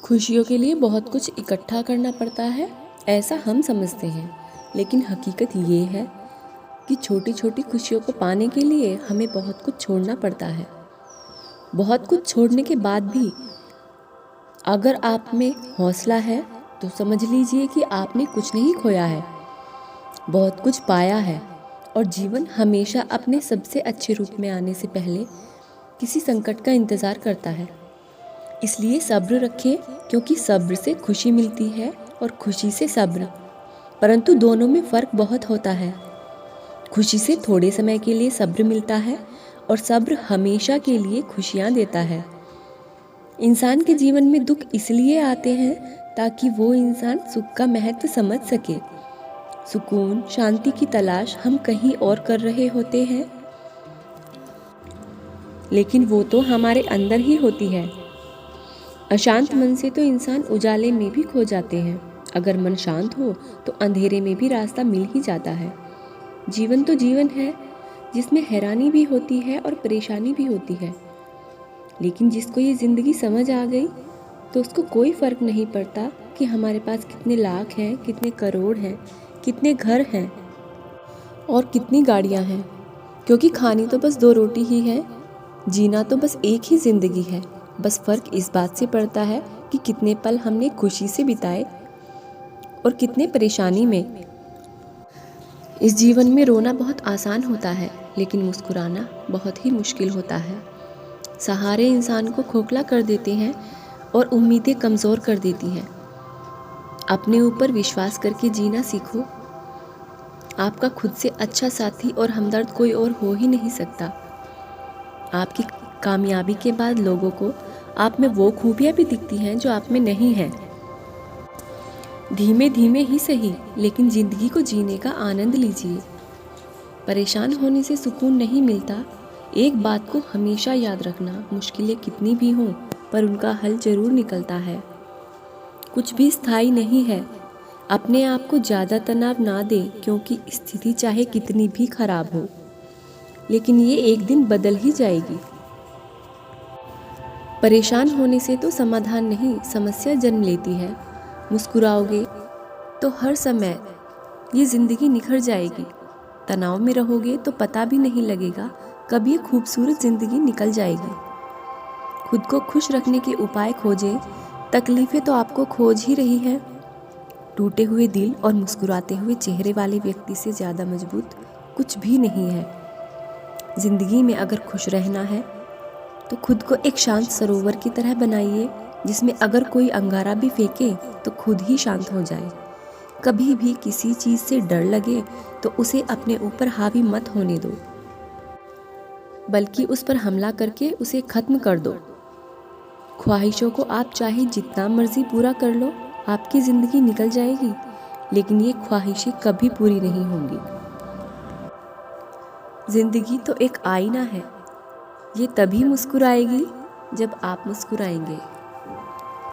खुशियों के लिए बहुत कुछ इकट्ठा करना पड़ता है, ऐसा हम समझते हैं। लेकिन हकीकत ये है कि छोटी छोटी खुशियों को पाने के लिए हमें बहुत कुछ छोड़ना पड़ता है। बहुत कुछ छोड़ने के बाद भी अगर आप में हौसला है तो समझ लीजिए कि आपने कुछ नहीं खोया है, बहुत कुछ पाया है। और जीवन हमेशा अपने सबसे अच्छे रूप में आने से पहले किसी संकट का इंतज़ार करता है। इसलिए सब्र रखें, क्योंकि सब्र से खुशी मिलती है और खुशी से सब्र, परंतु दोनों में फ़र्क बहुत होता है। खुशी से थोड़े समय के लिए सब्र मिलता है और सब्र हमेशा के लिए खुशियाँ देता है। इंसान के जीवन में दुख इसलिए आते हैं ताकि वो इंसान सुख का महत्व समझ सके। सुकून, शांति की तलाश हम कहीं और कर रहे होते हैं, लेकिन वो तो हमारे अंदर ही होती है। अशांत मन से तो इंसान उजाले में भी खो जाते हैं। अगर मन शांत हो तो अंधेरे में भी रास्ता मिल ही जाता है। जीवन तो जीवन है, जिसमें हैरानी भी होती है और परेशानी भी होती है। लेकिन जिसको ये ज़िंदगी समझ आ गई तो उसको कोई फ़र्क नहीं पड़ता कि हमारे पास कितने लाख हैं, कितने करोड़ हैं, कितने घर हैं और कितनी गाड़ियाँ हैं, क्योंकि खानी तो बस 2 रोटी ही है, जीना तो बस एक ही ज़िंदगी है। बस फ़र्क इस बात से पड़ता है कि कितने पल हमने खुशी से बिताए और कितने परेशानी में। इस जीवन में रोना बहुत आसान होता है, लेकिन मुस्कुराना बहुत ही मुश्किल होता है। सहारे इंसान को खोखला कर देते हैं और उम्मीदें कमज़ोर कर देती हैं। अपने ऊपर विश्वास करके जीना सीखो। आपका खुद से अच्छा साथी और हमदर्द कोई और हो ही नहीं सकता। आपकी कामयाबी के बाद लोगों को आप में वो खूबियाँ भी दिखती हैं जो आप में नहीं हैं। धीमे धीमे ही सही, लेकिन ज़िंदगी को जीने का आनंद लीजिए। परेशान होने से सुकून नहीं मिलता। एक बात को हमेशा याद रखना, मुश्किलें कितनी भी हों पर उनका हल ज़रूर निकलता है। कुछ भी स्थायी नहीं है। अपने आप को ज़्यादा तनाव ना दें, क्योंकि स्थिति चाहे कितनी भी खराब हो, लेकिन ये एक दिन बदल ही जाएगी। परेशान होने से तो समाधान नहीं, समस्या जन्म लेती है। मुस्कुराओगे तो हर समय ये ज़िंदगी निखर जाएगी। तनाव में रहोगे तो पता भी नहीं लगेगा कब ये खूबसूरत ज़िंदगी निकल जाएगी। खुद को खुश रखने के उपाय खोजें, तकलीफ़ें तो आपको खोज ही रही हैं। टूटे हुए दिल और मुस्कुराते हुए चेहरे वाले व्यक्ति से ज़्यादा मजबूत कुछ भी नहीं है। ज़िंदगी में अगर खुश रहना है तो खुद को एक शांत सरोवर की तरह बनाइए, जिसमें अगर कोई अंगारा भी फेंके तो खुद ही शांत हो जाए। कभी भी किसी चीज़ से डर लगे तो उसे अपने ऊपर हावी मत होने दो, बल्कि उस पर हमला करके उसे ख़त्म कर दो। ख्वाहिशों को आप चाहे जितना मर्जी पूरा कर लो, आपकी ज़िंदगी निकल जाएगी, लेकिन ये ख्वाहिशें कभी पूरी नहीं होंगी। ज़िंदगी तो एक आईना है, ये तभी मुस्कुराएगी जब आप मुस्कुराएंगे।